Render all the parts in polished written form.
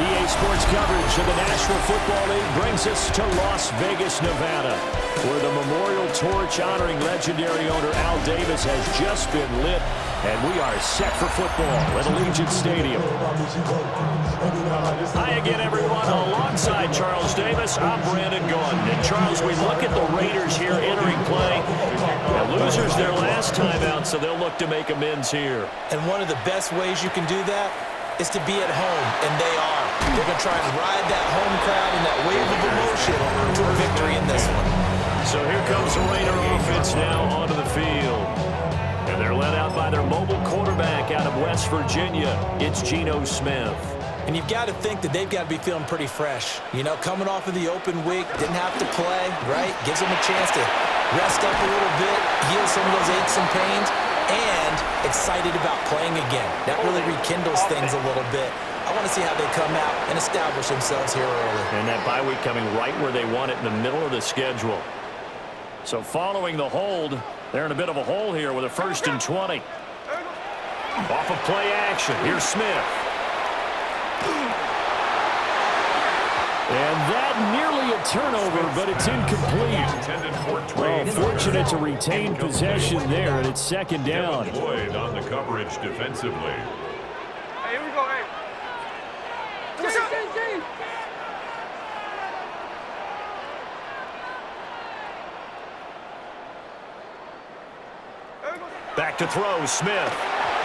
EA Sports coverage of the National Football League brings us to Las Vegas, Nevada, where the memorial torch honoring legendary owner Al Davis has just been lit, and we are set for football at Allegiant Stadium. Hi again, everyone. Alongside Charles Davis, I'm Brandon Gordon. And Charles, we look at the Raiders here entering play. The losers their last time out, so they'll look to make amends here. And one of the best ways you can do that is to be at home, and they are. They're going to try and ride that home crowd and that wave of emotion to a victory in this one. So here comes the Raider offense now onto the field. And they're led out by their mobile quarterback out of West Virginia. It's Geno Smith. And you've got to think that they've got to be feeling pretty fresh. You know, coming off of the open week, didn't have to play, right? Gives them a chance to rest up a little bit, heal some of those aches and pains, and excited about playing again. That really rekindles things a little bit. I want to see how they come out and establish themselves here early. And that bye week coming right where they want it, in the middle of the schedule. So following the hold, they're in a bit of a hole here with a 1st and 20. Off of play action, here's Smith. And that nearly a turnover, but it's incomplete. Well, fortunate to retain possession there, and it's 2nd down. Lloyd on the coverage defensively. Hey, here we go, hey. Back to throw, Smith.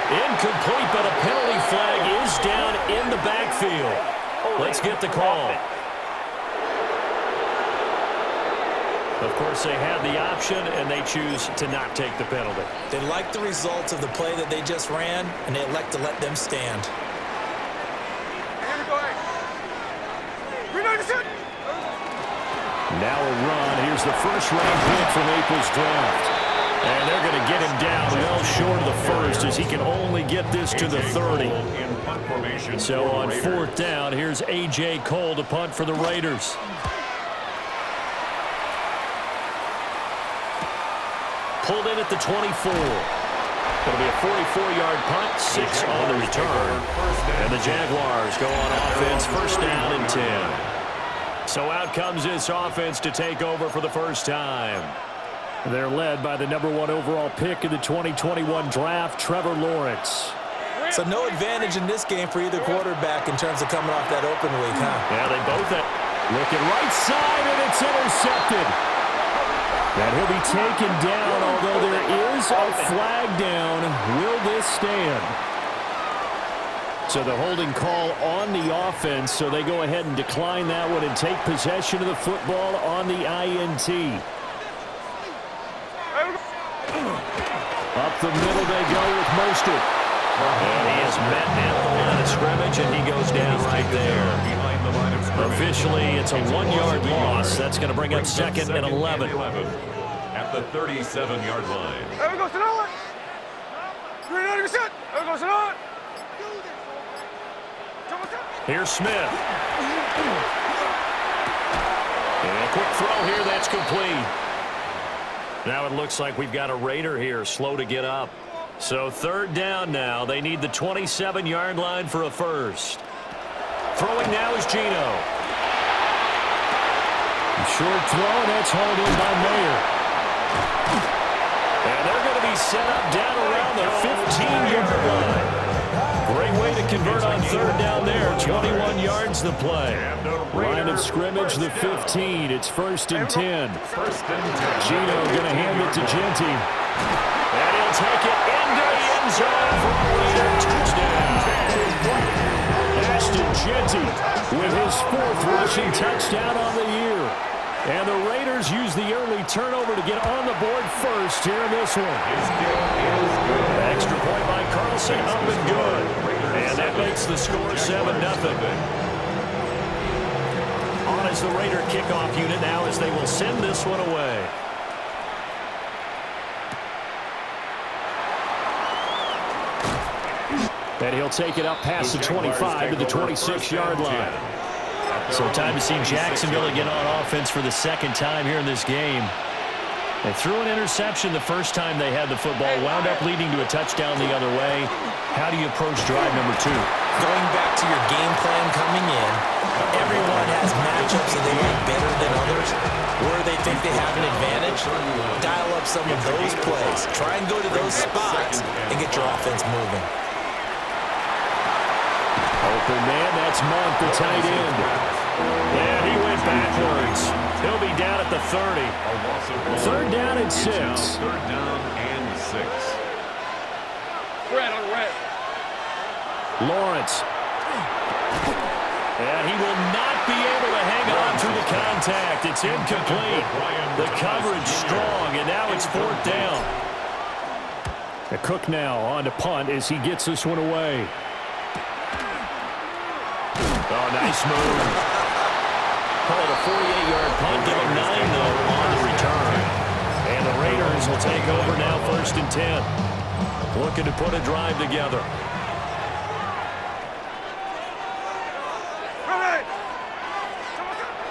Incomplete, but a penalty flag is down in the backfield. Let's get the call. Of course, they have the option, and they choose to not take the penalty. They like the results of the play that they just ran, and they elect to let them stand. Here we go, hey. Now a run. Here's the first-round pick from April's draft. And they're going to get him down well short of the first, as he can only get this to the 30. So on 4th down, here's A.J. Cole to punt for the Raiders. Pulled in at the 24. It'll be a 44-yard punt, 6 on the return. And the Jaguars go on offense, 1st down and 10. So out comes this offense to take over for the first time. They're led by the #1 overall pick in the 2021 draft, Trevor Lawrence. So no advantage in this game for either quarterback in terms of coming off that open week, huh? Yeah, they both have. Looking right side, and it's intercepted. And he'll be taken down, although there is a flag down. Will this stand? So the holding call on the offense, so they go ahead and decline that one and take possession of the football on the INT. Up the middle they go with Mostert. And he is met at the line of scrimmage, and he goes down right there. Officially, it's a 1-yard loss. That's going to bring up 2nd and 11. At the 37-yard line. There we go, sit on. There we go, sit on. Here's Smith. And a quick throw here, that's complete. Now it looks like we've got a Raider here, slow to get up. So 3rd down now. They need the 27-yard line for a first. Throwing now is Geno. Short throw, and that's hauled in by Mayer. And they're going to be set up down around the 15-yard line. Great way to convert on 3rd down there. 21 yards to play. Line of scrimmage, the 15. It's 1st and 10. Geno going to hand it to Genty. And he'll take it into the end zone for a Raider touchdown. Ashton Genty with his 4th rushing touchdown on the year. And the Raiders use the early turnover to get on the board first here in this one. Extra point by Carlson, up and good. And that makes the score 7-0. On as the Raider kickoff unit now, as they will send this one away. And he'll take it up past the 25 to the 26-yard line. So time to see Jacksonville again on offense for the 2nd time here in this game. They threw an interception the first time they had the football, wound up leading to a touchdown the other way. How do you approach drive number 2? Going back to your game plan coming in, think they have an advantage, dial up some of those plays. Try and go to those spots and get your offense moving. Open man, that's Monk, the tight end. And he went backwards. He'll be down at the 30. Third down and 6. Third down and 6. Red on red. Lawrence. And he will not be able to hang on through the contact. It's incomplete. The coverage strong, and now it's fourth down. The Cook now on to punt as he gets this one away. Oh, nice move. Call it a 48-yard punt. Give him 9, though, on the return. And the Raiders will take over now, 1st and 10. Looking to put a drive together.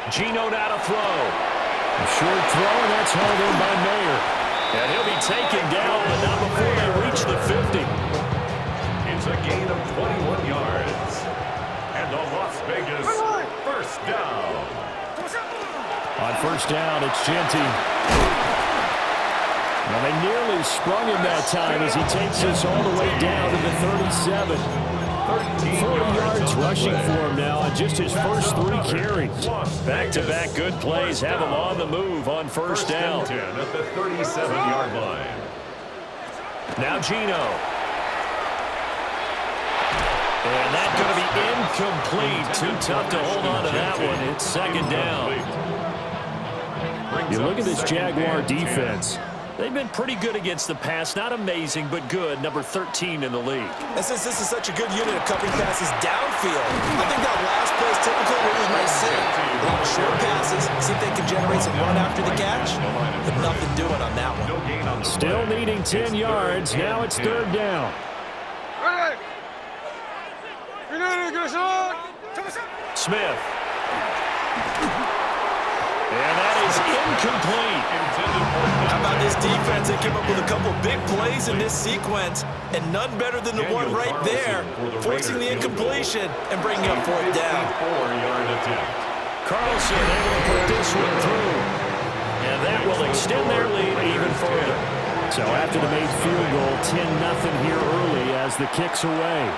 Geno now to throw. A short throw, and that's held in by Mayer. And he'll be taken down, but not before they reach the 50. It's a gain of 21 yards. And the Las Vegas first down. On first down, it's Genty. Now they nearly sprung him that time as he takes this all the way down to the 37. 40 yards rushing for him now on just his first 3 carries. Back-to-back good plays have him on the move on first down. 10 at the 37-yard line. Now Geno. And that's going to be incomplete. Too tough to hold on to that one. It's second down. You look at this Jaguar defense. They've been pretty good against the pass. Not amazing, but good. Number 13 in the league. And since this is such a good unit of covering passes downfield, I think that last play is typical what we might see. A lot of short passes. See if they can generate some run after the catch. But nothing doing on that one. Still needing 10 yards. Now it's third down. Smith. And that is incomplete. How about this defense? They came up with a couple big plays in this sequence, and none better than the one right there, forcing the incompletion and bringing up fourth down. 4-yard attempt. Carlson able to put this one through. And that will extend their lead even further. So after the made field goal, 10-0 here early as the kick's away.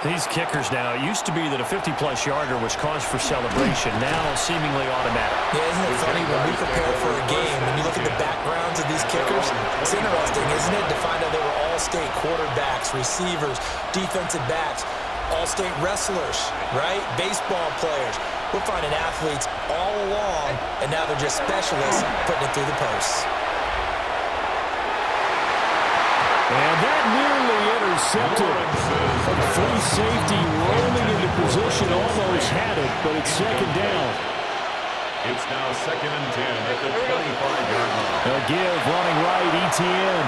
These kickers now, it used to be that a 50-plus yarder was cause for celebration. Now seemingly automatic. Yeah, isn't it funny when we prepare for a game, when you look at the backgrounds of these kickers, it's interesting, isn't it, to find out they were all-state quarterbacks, receivers, defensive backs, all-state wrestlers, right? Baseball players. We're finding athletes all along, and now they're just specialists putting it through the posts. And that nearly intercepted. Free safety rolling into position, almost had it, but it's second down. It's now 2nd and 10 at the 25-yard line. A give running right, ETN.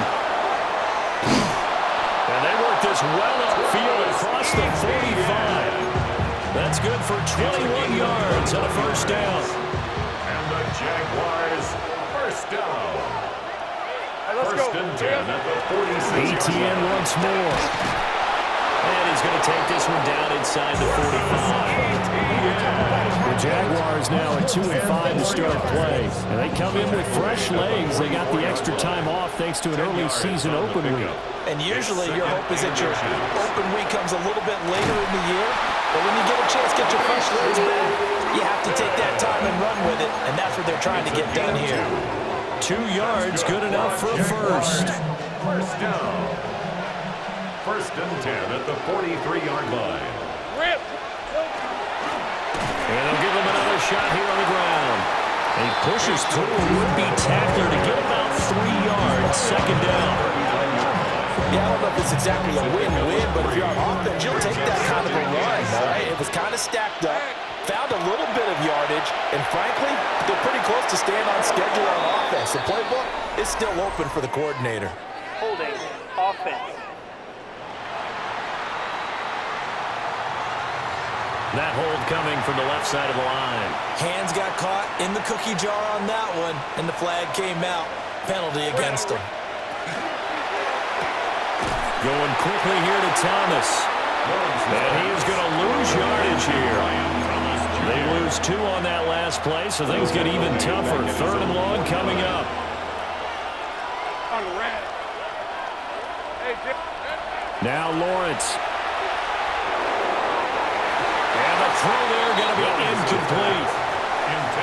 And they work this well upfield across the 45. That's good for 21 yards on a first down. And the Jaguars first down. First and 10 at the 46. ETN once more. And he's going to take this one down inside the 45. The Jaguars now at 2-5 to start play. And they come in with fresh legs. They got the extra time off thanks to an early season open week. And usually your hope is that your open week comes a little bit later in the year. But when you get a chance to get your fresh legs back, you have to take that time and run with it. And that's what they're trying to get done here. 2 yards, good enough for a first. First down. First and 10 at the 43-yard line. And they'll give him another shot here on the ground. And he pushes through a would-be tackler to get about 3 yards, second down. Yeah, I don't know if it's exactly a win-win, but if you're on offense, you'll take that kind of a run, all right? It was kind of stacked up, found a little bit of yardage, and frankly, they're pretty close to staying on schedule on offense. The playbook is still open for the coordinator. Holding offense. That hold coming from the left side of the line. Hands got caught in the cookie jar on that one, and the flag came out. Penalty against him. Going quickly here to Thomas. And he is going to lose yardage here. They lose 2 on that last pass play, so things get even tougher. 3rd and long coming up. On the red. Hey, Jim. Now Lawrence. And the throw there going to be incomplete.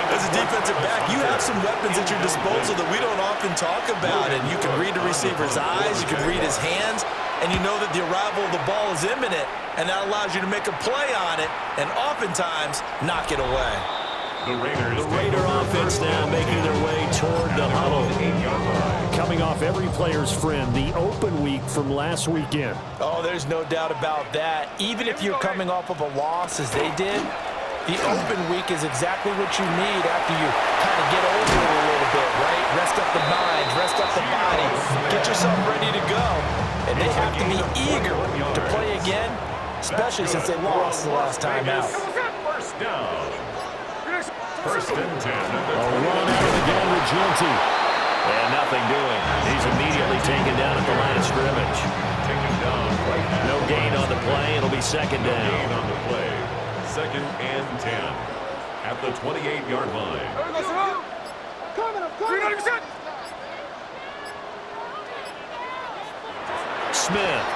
As a defensive back, you have some weapons at your disposal that we don't often talk about. And you can read the receiver's eyes, you can read his hands, and you know that the arrival of the ball is imminent, and that allows you to make a play on it and oftentimes knock it away. The Raider offense now making their way toward the huddle. Coming off every player's friend, the open week from last weekend. Oh, there's no doubt about that. Even if you're coming off of a loss as they did, the open week is exactly what you need after you kind of get over it a little bit, right? Rest up the mind, rest up the body, get yourself ready to go. And they have to be eager to play again, especially since they lost the last time out. First down. 1st and 10. A run out of the gun with Genty. And nothing doing. He's immediately taken down at the line of scrimmage. Taken down right now. No gain on the play. It'll be 2nd down. Gain on the play. 2nd and 10 at the 28-yard line. Smith.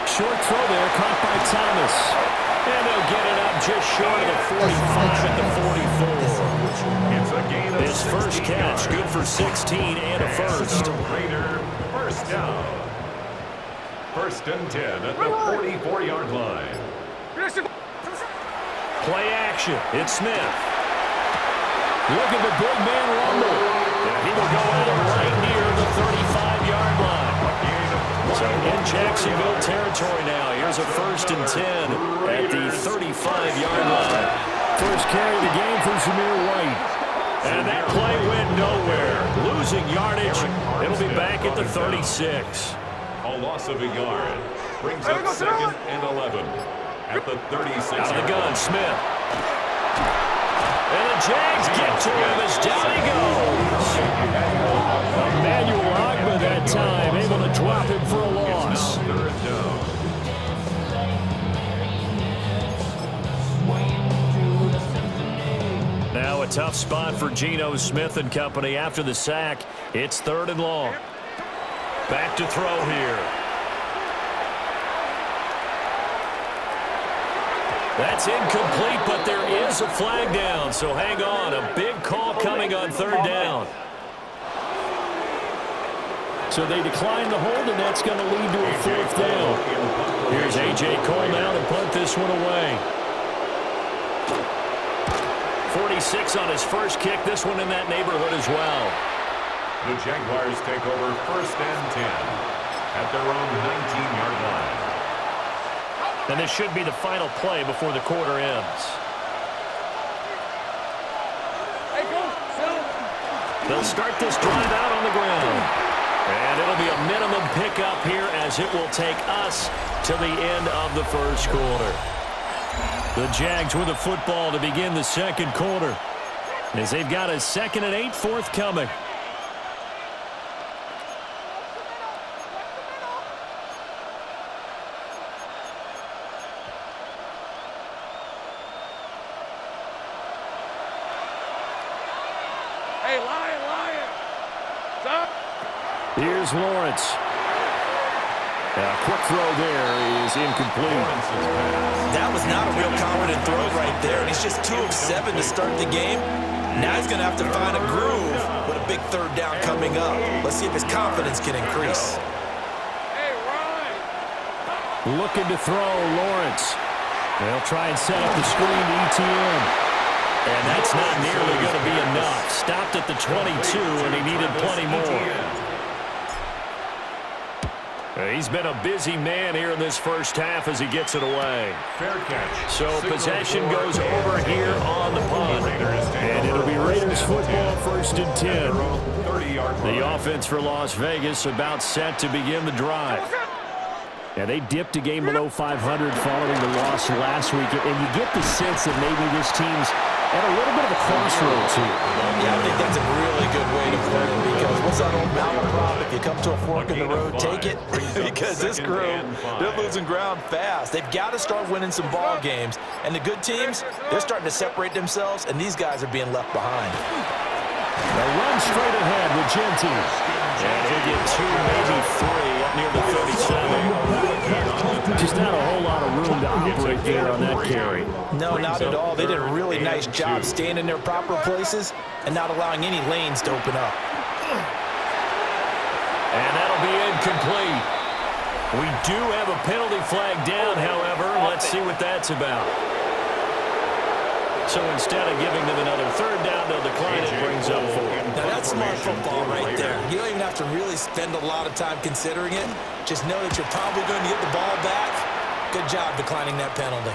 Short throw there, caught by Thomas. And they'll get it up just short of the 45 at the 44. It's a gain of His first 16 catch, yards. good for 16 and a first. The Raider first down. 1st and 10 at the 44-yard line. Play action. It's Smith. Look at the big man rumble. And he will go out right near the 35-yard line. So in Jacksonville territory now. Here's a 1st and 10 at the 35-yard line. First carry of the game for Zamir White. And that play went nowhere. Losing yardage. It'll be back at the 36. A loss of a yard. Brings up 2nd and 11 at the 36. Out of the gun, Smith. And the Jags get to him as down he goes. Emmanuel Ogba that time, able to drop him for a loss. 3rd down. Now a tough spot for Geno Smith and company after the sack. It's 3rd and long. Back to throw here. That's incomplete, but there is a flag down, so hang on. A big call coming on 3rd down. So they decline the hold, and that's going to lead to a 4th down. Here's A.J. Cole now to punt this one away. 46 on his first kick. This one in that neighborhood as well. The Jaguars take over 1st and 10 at their own 19-yard line. And this should be the final play before the quarter ends. They'll start this drive out on the ground. And it'll be a minimum pickup here as it will take us to the end of the first quarter. The Jags with the football to begin the 2nd quarter as they've got a 2nd and 8 forthcoming. Hey, Lion. Stop. Here's Lawrence. A quick throw there is incomplete. That was not a real confident throw right there, and he's just 2 of 7 to start the game. Now he's going to have to find a groove with a big 3rd down coming up. Let's see if his confidence can increase. Hey, Ryan. Looking to throw, Lawrence. They'll try and set up the screen to ETN. And that's not nearly going to be enough. Stopped at the 22, and he needed plenty more. He's been a busy man here in this first half as he gets it away. Fair catch. So possession goes over here on the punt. And it'll be Raiders football 1st and 10. 30-yard line. The offense for Las Vegas about set to begin the drive. Yeah, they dipped a game below 500 following the loss last week, and you get the sense that maybe this team's at a little bit of a crossroads here. Yeah, I think that's a really good way to put it, because what's that old malaprop? If you come to a fork in the road, take it. Because this crew, they're losing ground fast. They've got to start winning some ball games. And the good teams, they're starting to separate themselves, and these guys are being left behind. They run straight ahead with Genty. And he'll get 2, maybe 3 up near the 37. Just not a whole lot of room to operate there on that carry. No, not at all. They did a really nice job staying in their proper places and not allowing any lanes to open up. And that'll be incomplete. We do have a penalty flag down, however. Let's see what that's about. So instead of giving them another third down, they'll decline it. Brings up 4. Now that's smart football right there. You don't even have to really spend a lot of time considering it. Just know that you're probably going to get the ball back. Good job declining that penalty.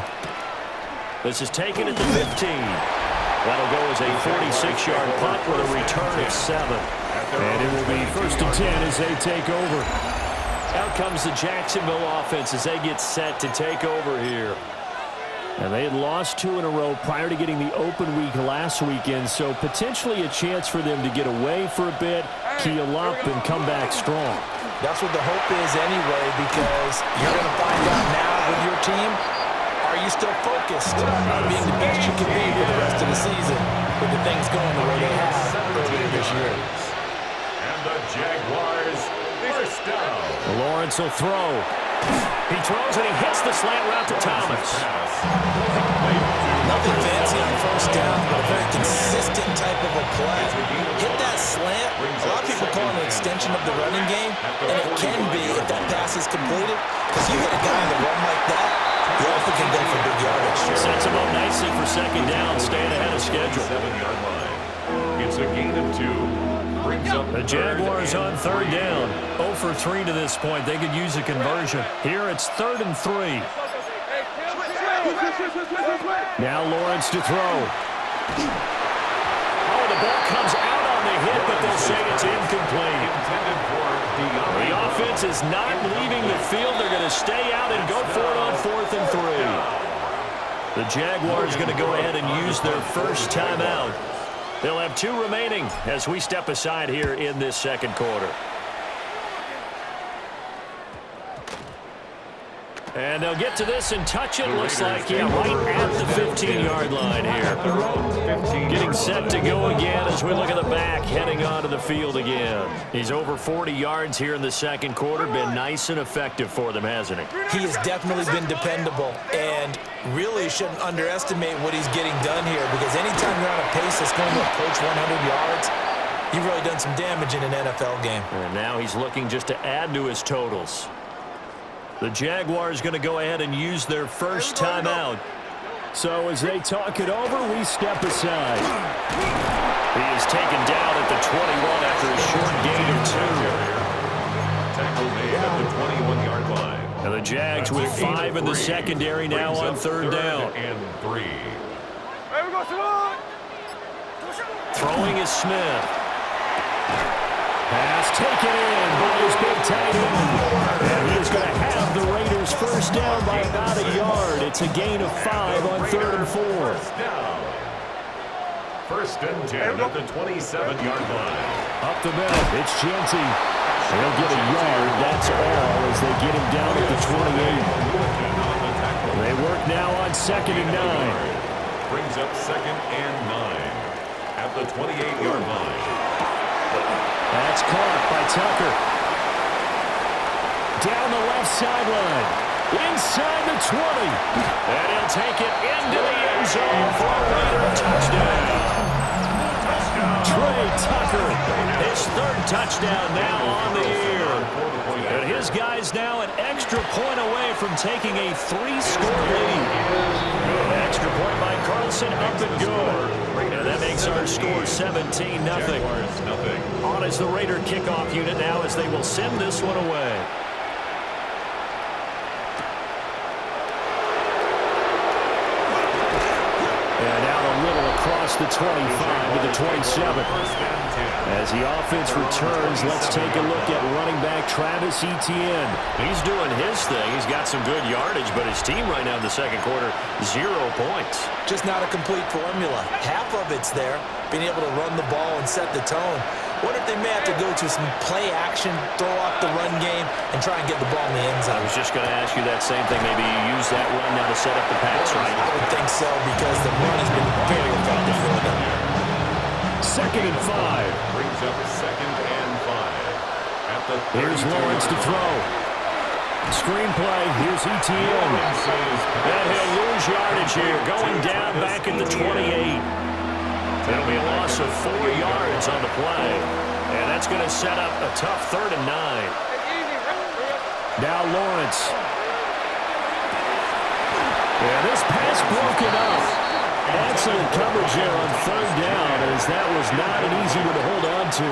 This is taken at the 15. That'll go as a 46-yard punt with a return of 7. And it will be 1st and 10 as they take over. Out comes the Jacksonville offense as they get set to take over here. And they had lost 2 in a row prior to getting the open week last weekend, so potentially a chance for them to get away for a bit, keel up, and come back strong. That's what the hope is anyway, because you're going to find out now with your team, are you still focused on being the best you can be for the rest of the season with the things going the way they have earlier this year? And the Jaguars first down. Lawrence will throw. He throws and he hits the slant route to Thomas. Nothing fancy on first down, but a very consistent type of a play. Hit that slant. A lot of people call it an extension of the running game, and it can be if that pass is completed, because you hit a guy on the run like that, you often can go for big yardage. Sets him up nicely for second down, staying ahead of schedule. 7-yard line. It's a gain of 2. The Jaguars on third down. 0 for 3 to this point. They could use a conversion. Here it's 3rd and 3. Now Lawrence to throw. Oh, the ball comes out on the hit, but they'll say it's incomplete. The offense is not leaving the field. They're going to stay out and go for it on 4th and 3. The Jaguars going to go ahead and use their first timeout. They'll have 2 remaining as we step aside here in this second quarter. And they'll get to this and touch it. Looks like, yeah, right at the 15-yard line here. Getting set to go again as we look at the back, heading onto the field again. He's over 40 yards here in the second quarter. Been nice and effective for them, hasn't he? He has definitely been dependable, and really shouldn't underestimate what he's getting done here, because anytime you're on a pace that's going to approach 100 yards, you've really done some damage in an NFL game. And now he's looking just to add to his totals. The Jaguars going to go ahead and use their first timeout. So as they talk it over, we step aside. He is taken down at the 21 after a short gain of 2. Tackle made at the 21-yard line. And the Jags with 5 in the secondary now on third down. And 3. Throwing is Smith. Pass taken in by his big tight end. And he's going to have the Raiders first down by about a yard. It's a gain of 5 on 3rd and 4. First and 10 at the 27-yard line. Up the middle, it's Genty. He'll get a yard, that's all, as they get him down at the 28. They work now on 2nd and 9. Brings up 2nd and 9 at the 28-yard line. That's caught by Tucker. Down the left sideline. Inside the 20. And he'll take it into the end zone for a Raider touchdown. Trey Tucker, his 3rd touchdown now on the year. And his guys now an extra point away from taking a 3-score lead. An extra point by Carlson, up and good. And that makes our score 17-0. On is the Raider kickoff unit now as they will send this one away. And out a little across the 25 to the 27. As the offense returns, let's take a look at running back Travis Etienne. He's doing his thing. He's got some good yardage, but his team right now in the second quarter, 0 points. Just not a complete formula. Half of it's there, being able to run the ball and set the tone. What if they may have to go to some play action, throw off the run game, and try and get the ball in the end zone? I was just going to ask you that same thing. Maybe you use that run now to set up the pass, right? I would think so, because the run has been very effective for them. 2nd and 5. Brings up 2nd and 5. At the Here's Lawrence to throw. Screenplay. Here's Etienne. And he'll lose yardage here. Going down back at the 28. That'll be a loss of 4 yards on the play. And that's going to set up a tough 3rd and 9. Now Lawrence. And this pass broken up. Excellent coverage there on 3rd down, as that was not an easy one to hold on to.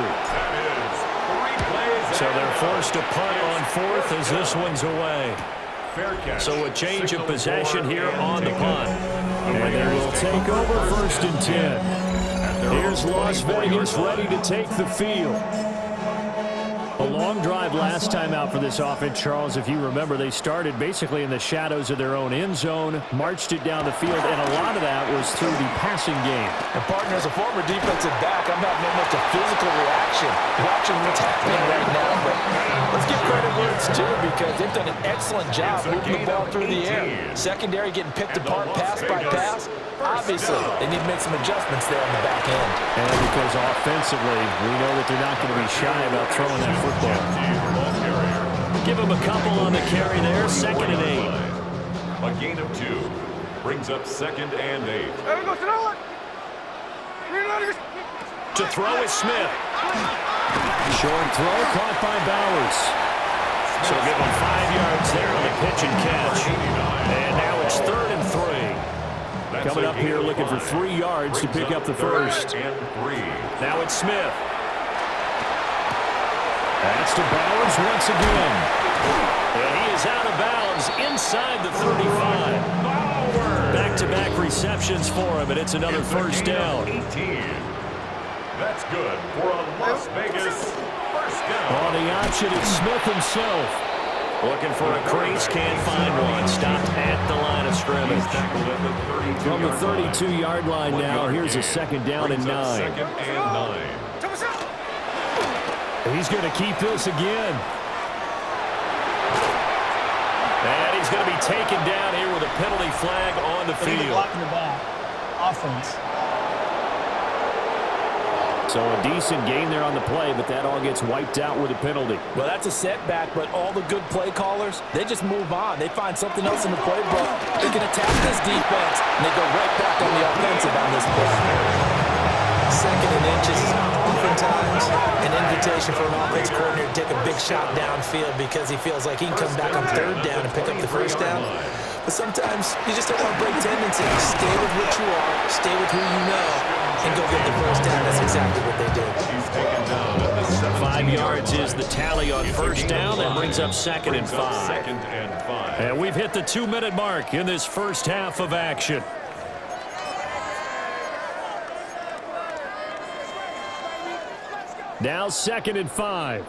So they're forced to punt on 4th as this one's away. So a change of possession here on the punt. And they will take over 1st and 10. Here's Las Vegas ready to take the field. A long drive last time out for this offense, Charles. If you remember, they started basically in the shadows of their own end zone, marched it down the field, and a lot of that was through the passing game. And partner, as a former defensive back, I'm having almost a physical reaction watching what's happening right now. But let's give credit where it's due, because they've done an excellent job moving the ball through the air. Secondary getting picked apart pass by pass. Obviously, they need to make some adjustments there on the back end. And because offensively, we know that they're not going to be shy about throwing that football. Give them a couple on the carry there, 2nd and 8. A gain of 2 brings up 2nd and 8. To throw is Smith. Short throw caught by Bowers. So give them 5 yards there on the pitch and catch. And now it's 3rd and 3. Coming up here looking for 3 yards to pick up the first. Now it's Smith. That's to Bowers once again. And he is out of bounds inside the 35. Back-to-back receptions for him, and it's another first down. That's good for a Las Vegas first down. On the option, it's Smith himself. Looking for a crease, can't find one. Stopped at the line of scrimmage. From the 32-yard line now, here's a 2nd down and 9. 2nd and 9. He's going to keep this again. And he's going to be taken down here with a penalty flag on the field. Blocking the back. Offense. So a decent gain there on the play, but that all gets wiped out with a penalty. Well, that's a setback, but all the good play callers, they just move on. They find something else in the playbook. They can attack this defense, and they go right back on the offensive on this play. 2nd and inches is oftentimes an invitation for an offense coordinator to take a big shot downfield because he feels like he can come back on 3rd down and pick up the first down. But sometimes you just don't want to break tendencies. Stay with what you are, stay with who you know, and go get the first down. That's exactly what they did. 5 yards is the tally on first down. That brings up 2nd and 5. And we've hit the 2-minute mark in this first half of action. Now 2nd and 5.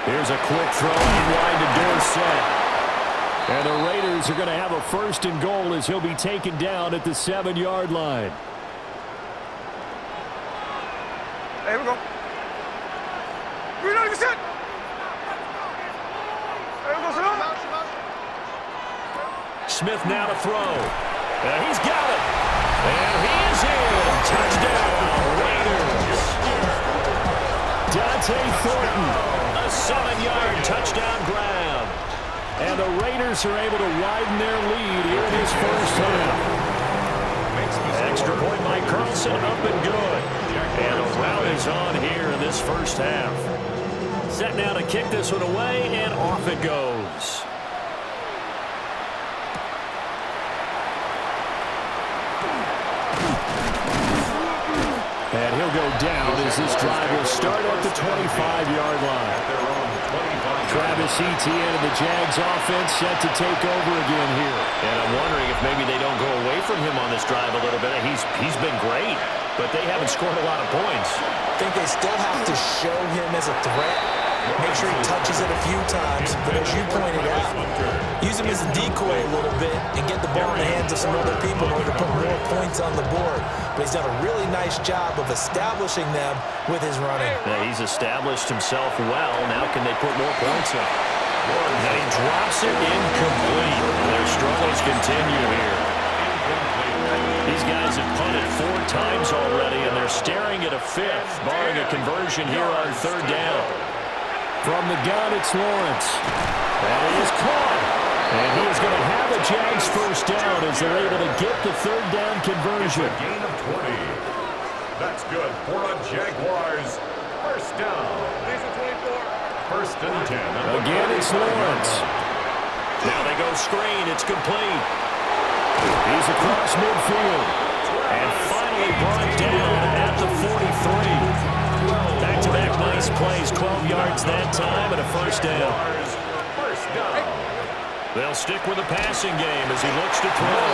Here's a quick throw out wide to Dorsett. And the Raiders are going to have a 1st and goal as he'll be taken down at the 7-yard line. Here we go. Green on, get set. There we go, Smith now to throw. And he's got it. And he is in. Touchdown, Raiders. Dante Thornton, a 7-yard touchdown grab. And the Raiders are able to widen their lead here in this first half. Extra point by Carlson, up and good. And a rout is on here in this first half. Set now to kick this one away, and off it goes. And he'll go down as this drive will start at the 25-yard line. At their own 25 Travis Etienne and the Jags offense set to take over again here. And I'm wondering if maybe they don't go away from him on this drive a little bit. He's been great, but they haven't scored a lot of points. I think they still have to show him as a threat. Make sure he touches it a few times, but as you pointed out, use him as a decoy a little bit and get the ball in the hands of some other people in order to put more points on the board. But he's done a really nice job of establishing them with his running. Yeah, he's established himself well. Now can they put more points up? And he drops it incomplete. Their struggles continue here. These guys have punted 4 times already, and they're staring at a 5th, barring a conversion here on 3rd down. From the gun, it's Lawrence. That is caught. And he is going to have a Jags first down as they're able to get the 3rd down conversion. Gain of 20. That's good for a Jaguars first down. 1st and 10. Again, it's Lawrence. Now they go screen. It's complete. He's across midfield. And finally brought down at the 43. Back-to-back nice plays, 12 yards that time, and a first down. They'll stick with the passing game as he looks to throw.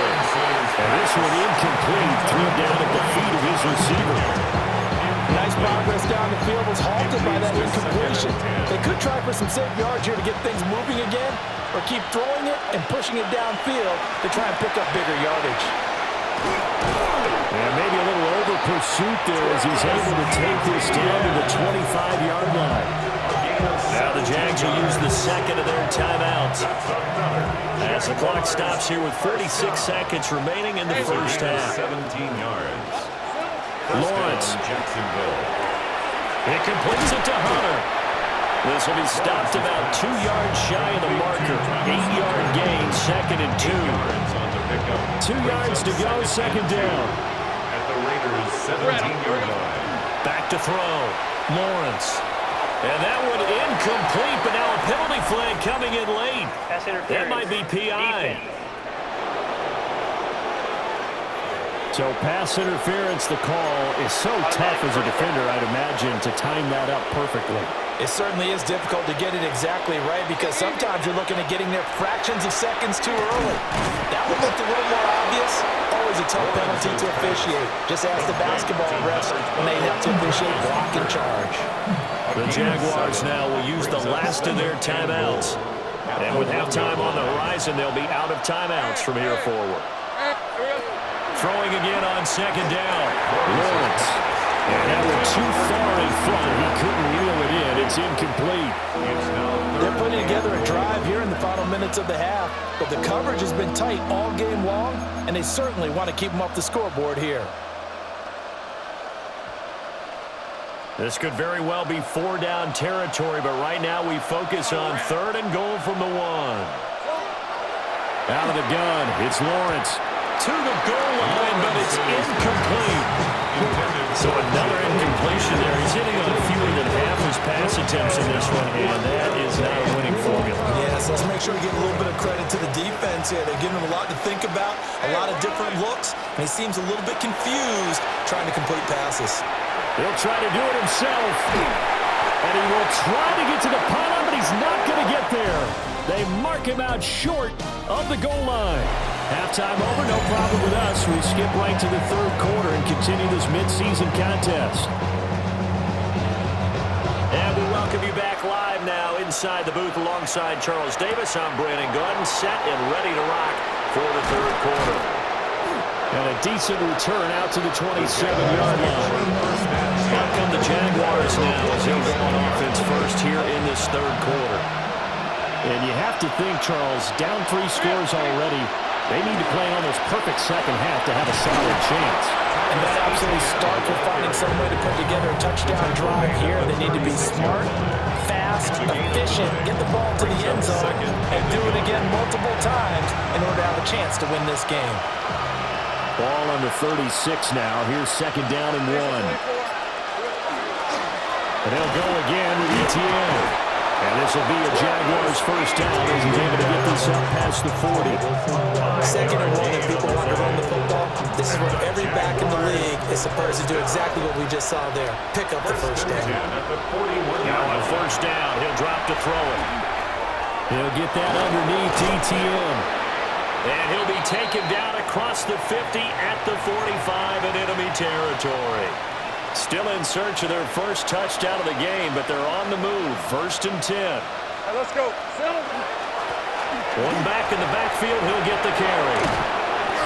And this one incomplete, threw down at the feet of his receiver. Nice progress down the field was halted by that incompletion. They could try for some safe yards here to get things moving again, or keep throwing it and pushing it downfield to try and pick up bigger yardage. And maybe a little over pursuit there as he's able to take this down to the 25-yard line. Now the Jags will use the 2nd of their timeouts as the clock stops here with 46 seconds remaining in the first half. 17 yards. Lawrence. Jacksonville. It completes it to Hunter. This will be stopped about 2 yards shy of the marker. 8-yard gain, 2nd and 2. 2 yards to go, 2nd down. At the Raiders' 17-yard line. Back to throw. Lawrence. And that one incomplete, but now a penalty flag coming in late. That might be PI. So pass interference, the call is so tough as a defender, I'd imagine, to time that up perfectly. It certainly is difficult to get it exactly right because sometimes you're looking at getting there fractions of seconds too early. That one looked a little more obvious. Always a tough penalty to officiate. Just ask the basketball refs when they have to officiate block and charge. The Jaguars now will use the last of their timeouts. And with halftime on the horizon, they'll be out of timeouts from here forward. Throwing again on 2nd down. Lawrence. And that one too far in front. He couldn't reel it in. It's incomplete. They're putting together a drive here in the final minutes of the half, but the coverage has been tight all game long, and they certainly want to keep them off the scoreboard here. This could very well be 4-down territory, but right now we focus on 3rd and goal from the 1. Out of the gun, it's Lawrence. To the goal line, but it's incomplete. So another incompletion there. He's hitting on fewer than half his pass attempts in this one, and that is not a winning formula. Yes, let's make sure we give a little bit of credit to the defense here. They're giving him a lot to think about, a lot of different looks, and he seems a little bit confused trying to complete passes. He'll try to do it himself, and he will try to get to the pylon, but he's not going to get there. They mark him out short of the goal line. Halftime over, no problem with us. We skip right to the 3rd quarter and continue this midseason contest. And we welcome you back live now inside the booth alongside Charles Davis. I'm Brandon Gunn, set and ready to rock for the 3rd quarter. And a decent return out to the 27-yard line. Out come the Jaguars now as they'll go on offense first here in this 3rd quarter. And you have to think, Charles, down 3 scores already, they need to play an almost perfect second half to have a solid chance. And that absolutely starts with finding some way to put together a touchdown drive here. They need to be smart, fast, efficient, get the ball to the end zone, and do it again multiple times in order to have a chance to win this game. Ball under 36 now. Here's 2nd down and 1. And they'll go again with Etienne. And this will be a Jaguars first down as he's able to get this up past the 40. 2nd and 1, if people want to run the football, this is where every back in the league is supposed to do exactly what we just saw there. Pick up the first down. Now on 1st down, he'll drop to throw it. He'll get that underneath ETN. And he'll be taken down across the 50 at the 45 in enemy territory. Still in search of their first touchdown of the game, but they're on the move. 1st and 10. Right, let's go. One back in the backfield, he'll get the carry.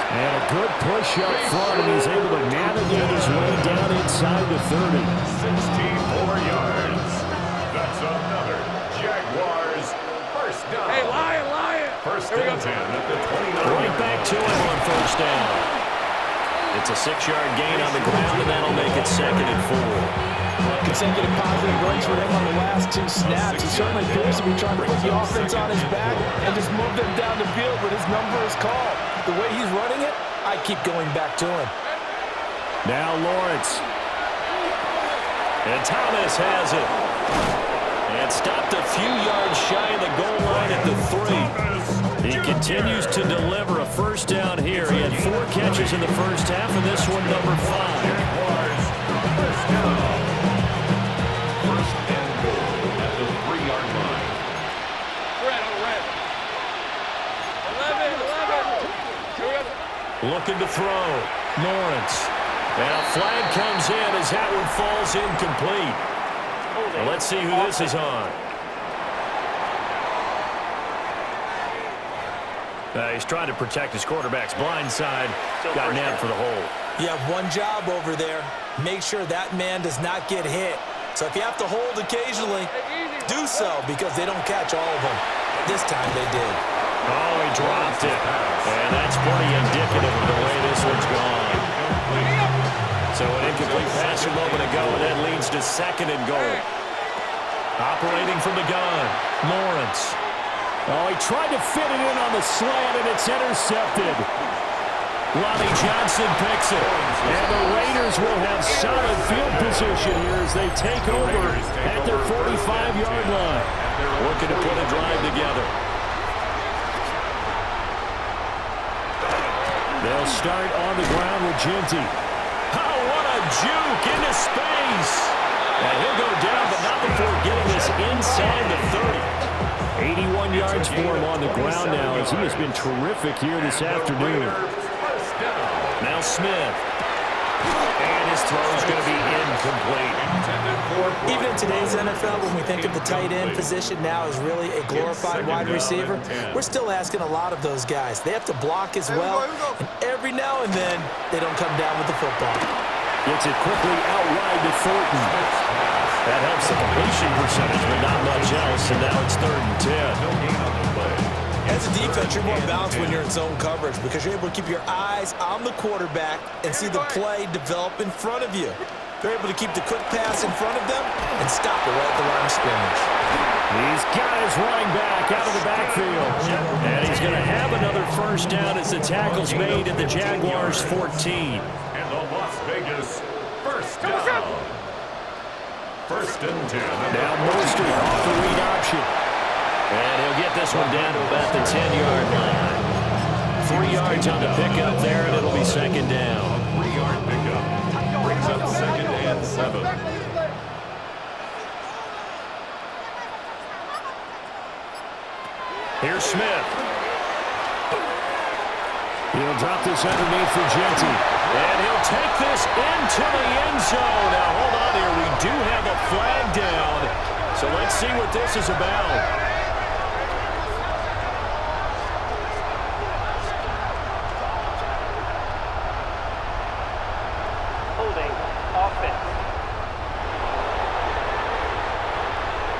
And a good push up front, and he's able to navigate his way down inside the 30. 64 yards. That's another Jaguars first down. Hey, Lion. 1st and 10 at the 29. Right back to it on 1st down. It's a 6-yard gain on the ground, and that'll make it 2nd and 4. Consecutive positive runs for him on the last 2 snaps. He certainly appears to be trying to put the offense on his back and just move them down the field, but his number is called. The way he's running it, I keep going back to him. Now Lawrence. And Thomas has it. And stopped a few yards shy of the goal line at the 3. He continues to deliver a 1st down here. He had 4 catches in the first half, and this one number 5. Jaguars first down. 1st and goal at the 3-yard line. Red. 11. Looking to throw. Lawrence. And a flag comes in as that one falls incomplete. Well, let's see who this is on. He's trying to protect his quarterback's blind side. Got nabbed for the hole. You have one job over there. Make sure that man does not get hit. So if you have to hold occasionally, do so, because they don't catch all of them. This time they did. Oh, he dropped it. And that's pretty indicative of the way this one's gone. So an incomplete pass a moment ago, and that leads to 2nd and goal. Operating from the gun, Lawrence. Oh, he tried to fit it in on the slant, and it's intercepted. Lonnie Johnson picks it. And the Raiders will have solid field position here as they take over at their 45-yard line. Looking to put a drive together. They'll start on the ground with Ginty. Oh, what a juke into space. And he'll go down, but not before getting this inside the 30. 81 yards for him on the ground now, as he has been terrific here this afternoon. Now Smith. And his throw is going to be incomplete. Even in today's NFL, when we think of the tight end position now as really a glorified wide receiver, we're still asking a lot of those guys. They have to block as well, and every now and then, they don't come down with the football. Gets it quickly out wide to Thornton. That helps the completion percentage, but not much else, and now it's 3rd and 10. As a defense, you're more balanced when you're in zone coverage because you're able to keep your eyes on the quarterback and see the play develop in front of you. They're able to keep the quick pass in front of them and stop it right at the line of scrimmage. He's got his running back out of the backfield. And he's going to have another 1st down as the tackle's made at the Jaguars' 14. And the Las Vegas first down. 1st and 10. Now Mostert off the read option. And he'll get this one down to about the 10-yard line. 3 yards on the pickup there, and it'll be 2nd down. 3-yard pickup. Brings up 2nd and 7. Here's Smith. He'll drop this underneath for Ginty. And he'll take this into the end zone. Now, hold on here. We do have a flag down. So let's see what this is about.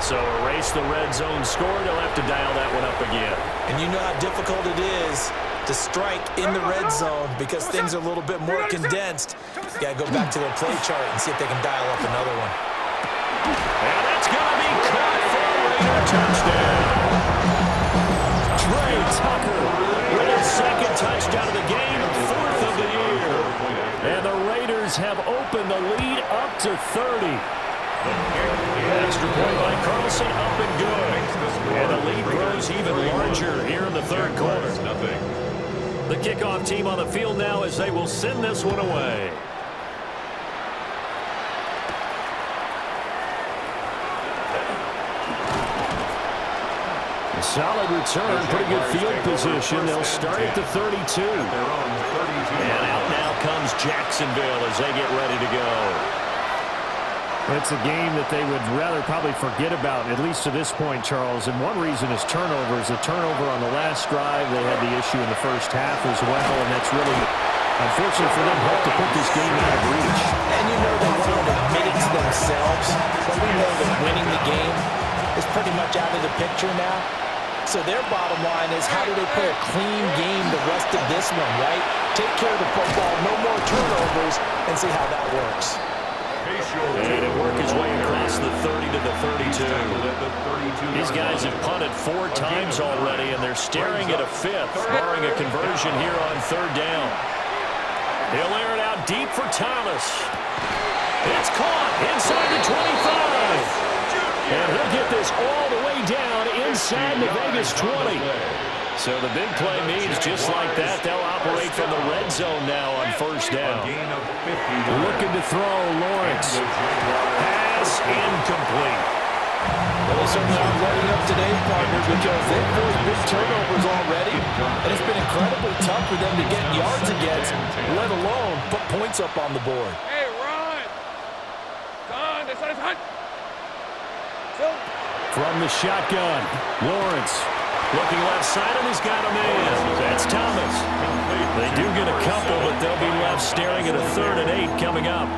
So erase the red zone score. They'll have to dial that one up again. And you know how difficult it is to strike in the red zone because things are a little bit more condensed. You got to go back to their play chart and see if they can dial up another one. And that's going to be caught for a Raider touchdown. Trey Tucker with his 2nd touchdown of the game, 4th of the year. And the Raiders have opened the lead up to 30. Extra point by Carlson, up and good. And the lead grows even larger here in the 3rd quarter. The kickoff team on the field now as they will send this one away. Solid return, pretty good field position. They'll start at the 32. And out now comes Jacksonville as they get ready to go. It's a game that they would rather probably forget about, at least to this point, Charles. And one reason is turnovers. The turnover on the last drive, they had the issue in the first half as well, and that's really, unfortunately for them, helped to put this game out of reach. And you know they won't admit it to themselves, but we know that winning the game is pretty much out of the picture now. So their bottom line is, how do they play a clean game the rest of this one, right? Take care of the football, no more turnovers, and see how that works. And it worked his way across the 30 to the 32. These guys have punted 4 times already, and they're staring at a 5th, barring a conversion here on 3rd down. He'll air it out deep for Thomas. It's caught inside the 25. And he'll get this all the way down inside the Vegas 20. So the big play means just like that, they'll operate from the red zone now on 1st down. Looking to throw, Lawrence. Pass incomplete. Well, they certainly aren't letting up today, partner, because they've forced big turnovers already, and it's been incredibly tough for them to get yards against, let alone put points up on the board. Hey, run! Don, that's not his hunt. From the shotgun, Lawrence. Looking left side, and he's got him in. That's Thomas. They do get a couple, but they'll be left staring at a 3rd and 8 coming up.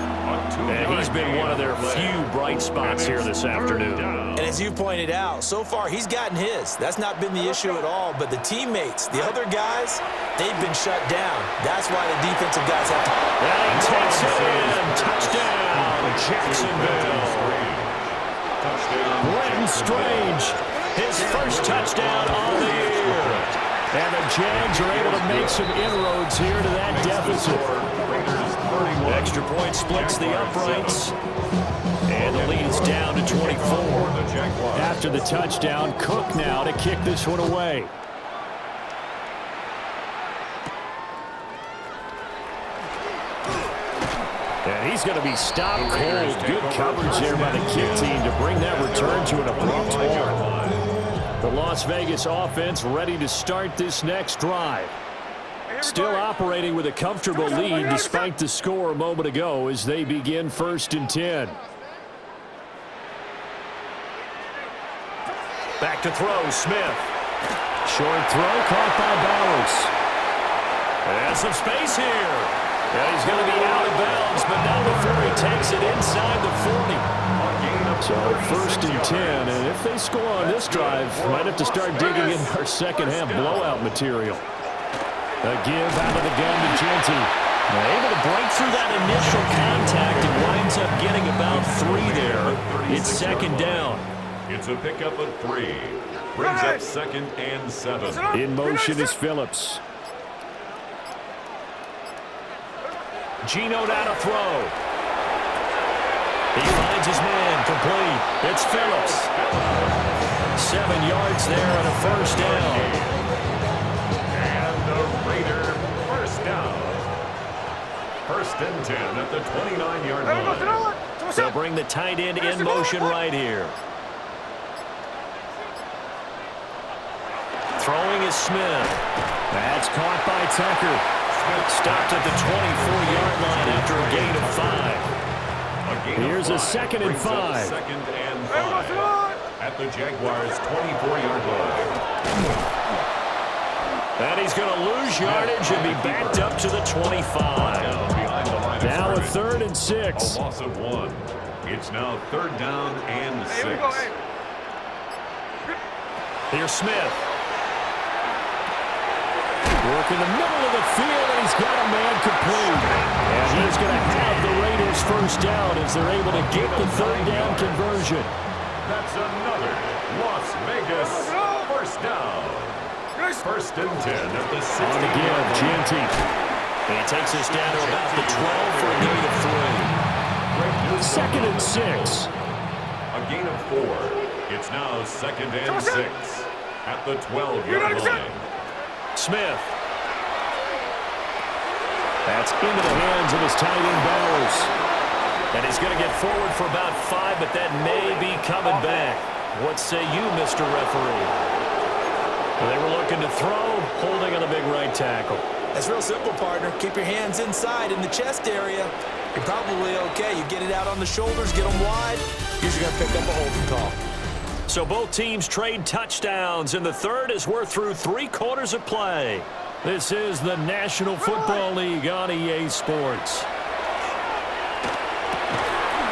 And he's been one of their few bright spots here this afternoon. And as you pointed out, so far he's gotten his. That's not been the issue at all. But the teammates, the other guys, they've been shut down. That's why the defensive guys have to... And he takes it in. Touchdown, Jacksonville. Brenton Strange, his first touchdown on the year. And the Jags are able to make some inroads here to that deficit. Extra point splits the uprights. And the lead is down to 24. After the touchdown, Cook now to kick this one away. And he's going to be stopped cold. Good coverage there by the kick team to bring that return to an abrupt halt. The Las Vegas offense ready to start this next drive. Still operating with a comfortable lead despite the score a moment ago as they begin 1st and 10. Back to throw, Smith. Short throw caught by Bowers. And some space here. Yeah, he's going to be out of bounds, but not before he takes it inside the 40. So 1st and 10, and if they score on this drive, might have to start digging in our second half blowout material. A give out of the gun to Genty. Able to break through that initial contact and winds up getting about 3 there. It's 2nd down. It's a pickup of 3. Brings up 2nd and 7. In motion is Phillips. Gino down to throw. He finds his man, complete. It's Phillips. 7 yards there on a 1st down. And the Raider 1st down. 1st and 10 at the 29-yard line. They'll bring the tight end in motion right here. Throwing is Smith. That's caught by Tucker. Stopped at the 24-yard line after a gain of 5. Here's a 2nd and 5. 2nd and 5 at the Jaguars' 24-yard line. And he's going to lose yardage and be backed up to the 25. Now a 3rd and 6. A loss of 1. It's now 3rd down and 6. Here's Smith. Work in the middle of the field, and he's got a man complete. And he's going to have the Raiders 1st down as they're able to get the 3rd down conversion. That's another Las Vegas 1st down. 1st and 10 at the 60. On the give, Genty. And he takes us down to about the 12 for a gain of 3. 2nd and 6. A gain of 4. It's now 2nd and 6 at the 12-yard line. Smith. That's into the hands of his tight end Bowers. And he's going to get forward for about 5, but that may be coming back. What say you, Mr. Referee? Looking to throw, holding on the big right tackle. That's real simple, partner. Keep your hands inside in the chest area. You're probably okay. You get it out on the shoulders, get them wide. Usually going to pick up a holding call. So both teams trade touchdowns in the third as we're through 3 quarters of play. This is the National Football League on EA Sports.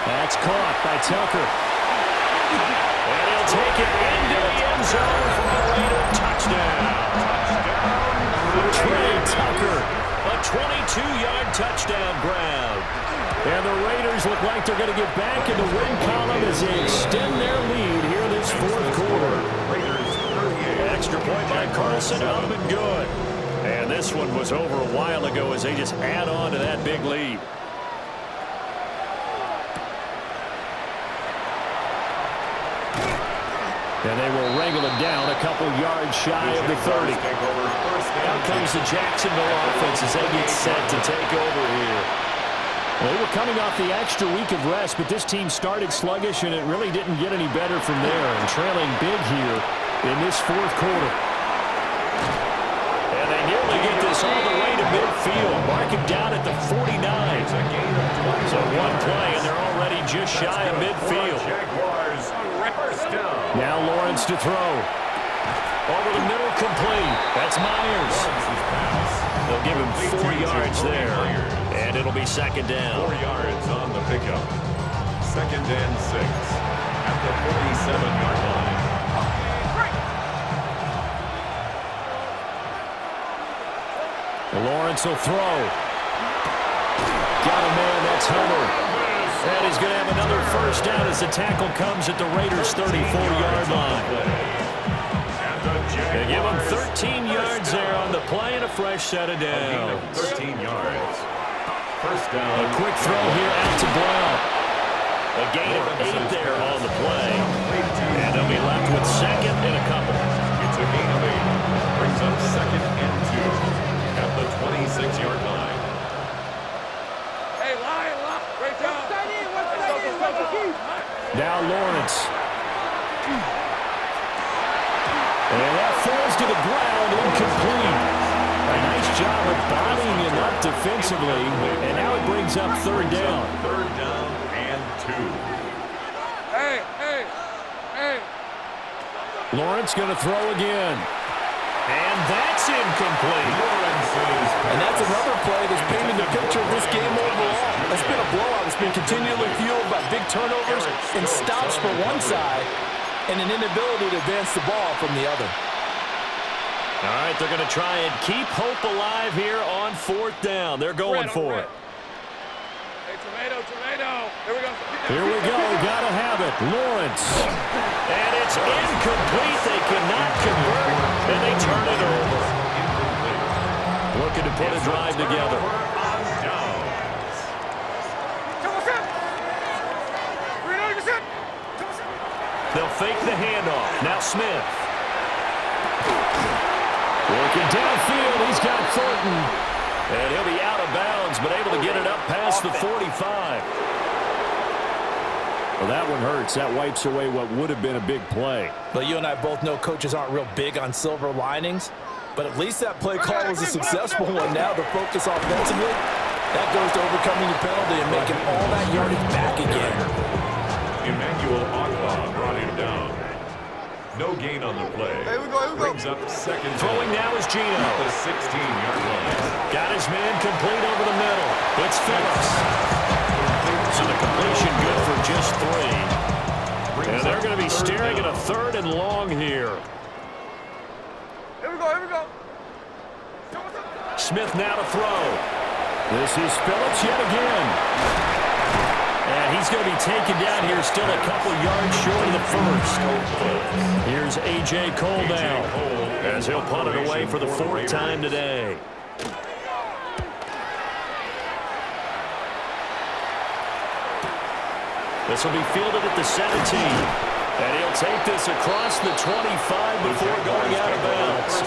That's caught by Tucker. And he'll take it into the end zone for a Raider touchdown. Trey Tucker. A 22-yard touchdown grab. And the Raiders look like they're going to get back in the win column as they extend their lead here this fourth quarter. Extra point by Carlson, out of it good. And this one was over a while ago as they just add on to that big lead. And they will wrangle it down a couple yards shy of the 30. Out comes the Jacksonville offense as they get set to take over here. Well, they were coming off the extra week of rest, but this team started sluggish, and it really didn't get any better from there. And trailing big here in this fourth quarter. And they nearly get this all the way to midfield. Mark it down at the 49. So one play, and they're already just shy of midfield. Now Lawrence to throw. Over the middle, complete. That's Myers. They'll give him 4 yards there. And it'll be second down. 4 yards on the pickup. Second and 6 at the 47-yard line. Lawrence will throw. Got a man, that's Hunter. And he's going to have another first down as the tackle comes at the Raiders' 34-yard line. They give him 13 yards there on the play and a fresh set of downs. 13 yards. First down. A quick throw here out to Brown. A gain of 8 there on the play. And they'll be left with second and a couple. It's a gain of 8. Brings up second and 2 at the 26-yard line. Hey, Lion, great job. Now Lawrence. And that falls to the ground, incomplete. A nice job of bodying him up defensively, and now it brings up third down. Third down and 2. Hey. Lawrence going to throw again. And that's incomplete. And that's another play that's painting the picture of this game overall. It's been a blowout. It's been continually fueled by big turnovers and stops for one side and an inability to advance the ball from the other. All right, they're going to try and keep hope alive here on fourth down. They're going for it. Hey, tomato. Here we go. Got to have it. Lawrence. And it's incomplete. They cannot convert, and they turn it over. Looking to put a drive together. They'll fake the handoff. Now Smith. Working downfield. He's got Thornton. And he'll be out of bounds, but able to get it up past the 45. Well, that one hurts. That wipes away what would have been a big play. But you and I both know coaches aren't real big on silver linings. But at least that play call was a successful one. Now the focus offensively, that goes to overcoming the penalty and making all that yardage back again. Emmanuel Ogba brought him down. No gain on the play. Here we go. Brings up second. Throwing now is Gino. At the 16-yard line. Got his man complete over the middle. It's Phillips. So the completion good for just 3. And they're going to be staring at a third and long here. Here we go. Smith now to throw. This is Phillips yet again. And he's going to be taken down here still a couple yards short of the first. Here's A.J. Cole now as he'll punt it away for the 4th time today. This will be fielded at the 17. And he'll take this across the 25 before going out of bounds.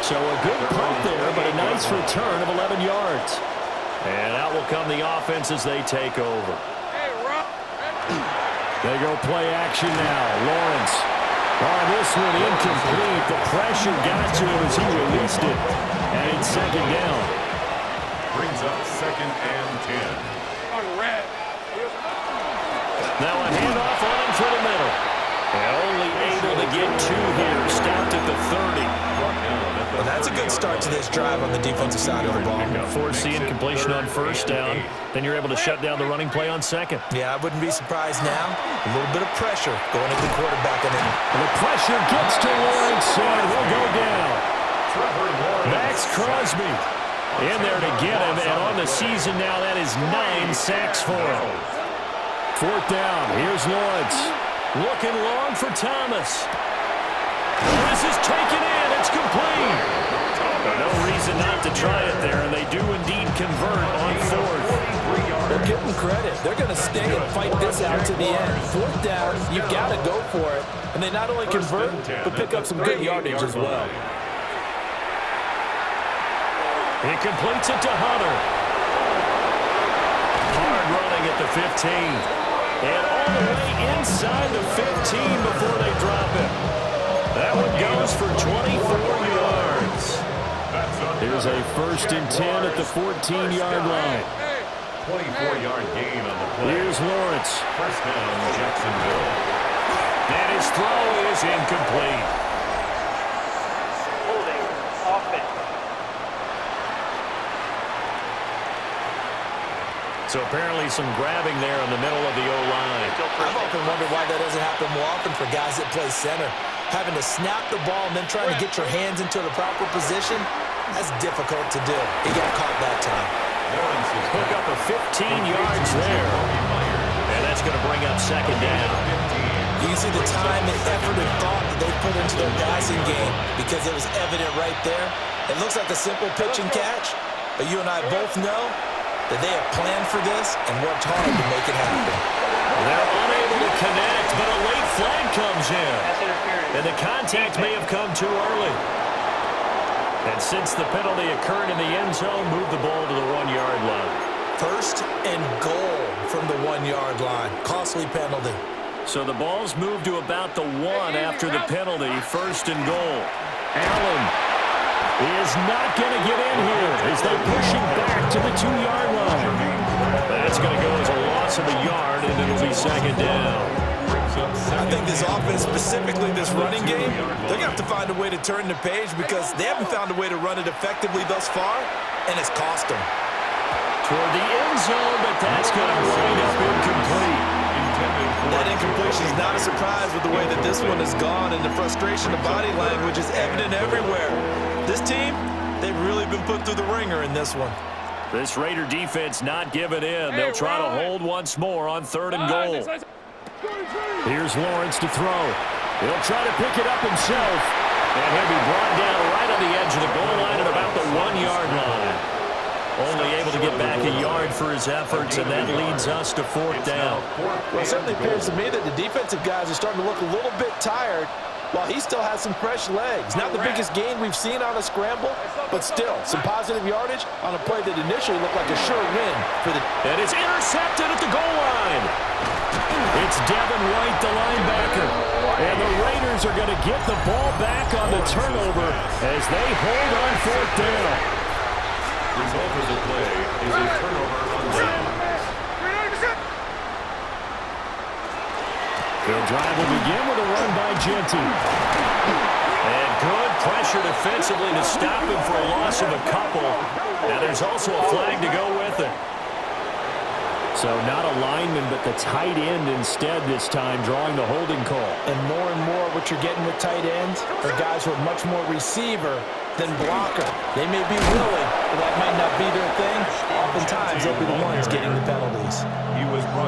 So a good punt there, but a nice return of 11 yards. And out will come the offense as they take over. They go play action now. Lawrence. Oh, this one incomplete. The pressure pressure got to him as he released it. And it's second down. Brings up 2nd and 10. Now a handoff on him for the middle. And only able to get 2 here. Stopped at the 30. Well, that's a good start to this drive on the defensive side of the ball. Force the incompletion on first down. Then you're able to shut down the running play on second. Yeah, I wouldn't be surprised now. A little bit of pressure going at the quarterback. And the pressure gets to Lawrence, and he'll go down. Max Crosby in there to get him, and on the season now, that is 9 sacks for him. 4th down, here's Lawrence. Looking long for Thomas. This is taken in. It's complete. No reason not to try it there, and they do indeed convert on 4th. Well, give them credit. They're going to stay and fight this out to the end. 4th down, you've got to go for it. And they not only convert, but pick up some good yardage as well. He completes it to Hunter. Hard running at the 15. And all the way inside the 15 before they drop it. That one goes for 24 yards. Here's a 1st and 10 at the 14-yard line. 24-yard gain on the play. Here's Lawrence. 1st down, Jacksonville. And his throw is incomplete. Holding offense. So apparently some grabbing there in the middle of the O-line. I've often wondered why that doesn't happen more often for guys that play center. Having to snap the ball and then trying to get your hands into the proper position, that's difficult to do. He got caught that time. Pick up a 15 yards there. And that's going to bring up 2nd down. You can see the time and effort and thought that they put into their passing game because it was evident right there. It looks like a simple pitch and catch, but you and I both know that they have planned for this and worked hard to make it happen. They're unable to connect, but a late flag comes in. And the contact may have come too early. And since the penalty occurred in the end zone, move the ball to the 1-yard line. 1st and goal from the 1-yard line. Costly penalty. So the ball's moved to about the 1 after the penalty. 1st and goal. Allen is not going to get in here as they're pushing back to the 2-yard line. That's going to go as a loss of a yard, and it'll be 2nd down. I think this offense, specifically this running game, they're going to have to find a way to turn the page because they haven't found a way to run it effectively thus far, and it's cost them. Toward the end zone, but that's going to wind up incomplete. That incompletion is not a surprise with the way that this one has gone, and the frustration of body language is evident everywhere. This team, they've really been put through the ringer in this one. This Raider defense not giving in. They'll try to hold once more on 3rd and goal. Here's Lawrence to throw. He'll try to pick it up himself. And he'll be brought down right on the edge of the goal line at about the 1-yard line. Only able to get back a yard for his efforts, and that leads us to 4th down. Well, it certainly appears to me that the defensive guys are starting to look a little bit tired while he still has some fresh legs. Not the biggest gain we've seen on a scramble, but still some positive yardage on a play that initially looked like a sure win for the... And it's intercepted at the goal line. It's Devin White, the linebacker. And the Raiders are going to get the ball back on the turnover as they hold on 4th down. Result of the play is a turnover on downs. Their drive will begin with a run by Genty. And good pressure defensively to stop him for a loss of a couple. Now there's also a flag to go with it. So not a lineman, but the tight end instead this time, drawing the holding call. And more what you're getting with tight ends are guys who are much more receiver than blocker. They may be willing, but that might not be their thing. Oftentimes, they'll be the ones getting the penalties.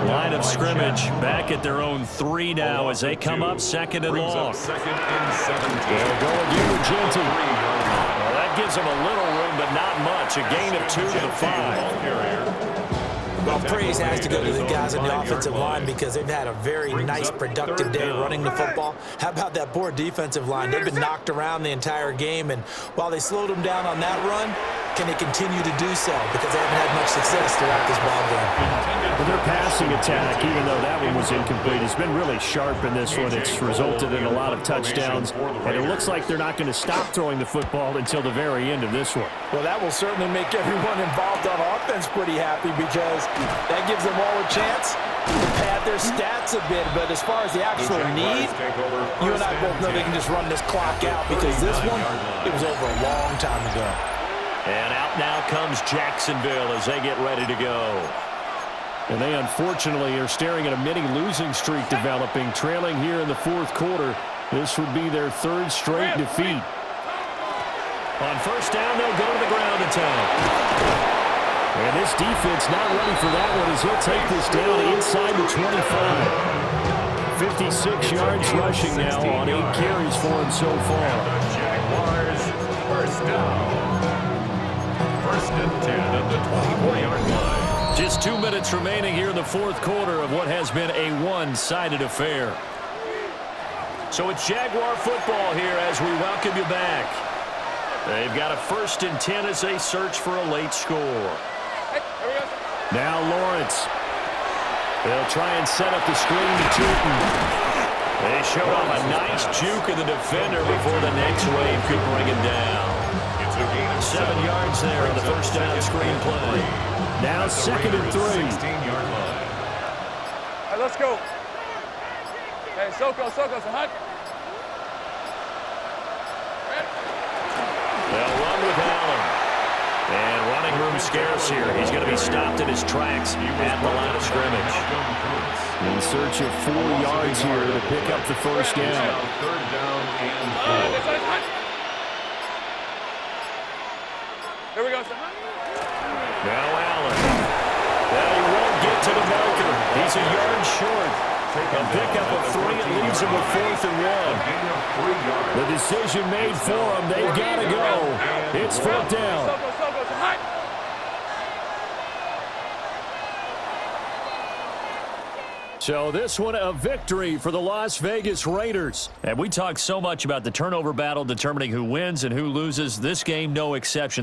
Line of scrimmage back at their own 3 now as they come up 2nd and long. 2nd and 17. They'll go again with Genty. Well, that gives them a little room, but not much. A gain of 2 to the 5. Well, praise has to go to the guys on the offensive line because they've had a very nice, productive day running the football. How about that poor defensive line? They've been knocked around the entire game, and while they slowed them down on that run, can they continue to do so? Because they haven't had much success throughout this ballgame. Well, their passing attack, even though that one was incomplete, has been really sharp in this one. It's resulted in a lot of touchdowns, and it looks like they're not going to stop throwing the football until the very end of this one. Well, that will certainly make everyone involved on offense pretty happy because that gives them all a chance to pad their stats a bit. But as far as the actual need, you and I both know they can just run this clock out because this one, it was over a long time ago. And out now comes Jacksonville as they get ready to go. And they unfortunately are staring at a mini losing streak developing, trailing here in the fourth quarter. This would be their third straight defeat. On first down, they'll go to the ground attack. And this defense not ready for that one as he'll take this down inside the 25. 56 yards rushing now on 8 carries for him so far. Jaguars, first down. First and 10 at the 24-yard line. Just 2 minutes remaining here in the fourth quarter of what has been a one-sided affair. So it's Jaguar football here as we welcome you back. They've got a first and 10 as they search for a late score. Now Lawrence. They'll try and set up the screen to Tootin. They showed off a nice juke of the defender before the next wave could bring him down. 7 yards there on the first down screen play. Now second and 3. 16-yard line. Hey, let's go. Hey, Soko, Hunt. They'll run with Allen. And running room scarce here. He's going to be stopped in his tracks at the line of scrimmage. In search of 4 yards here to pick up the first down. Third down and 4. Here we go, sir. Now Allen. Well, he won't get to the marker. He's a yard short. A pickup of 3. It leaves him with 4th and 1. The decision made for them. They've got to go. It's 4th down. So this one a victory for the Las Vegas Raiders. And we talk so much about the turnover battle determining who wins and who loses. This game, no exception.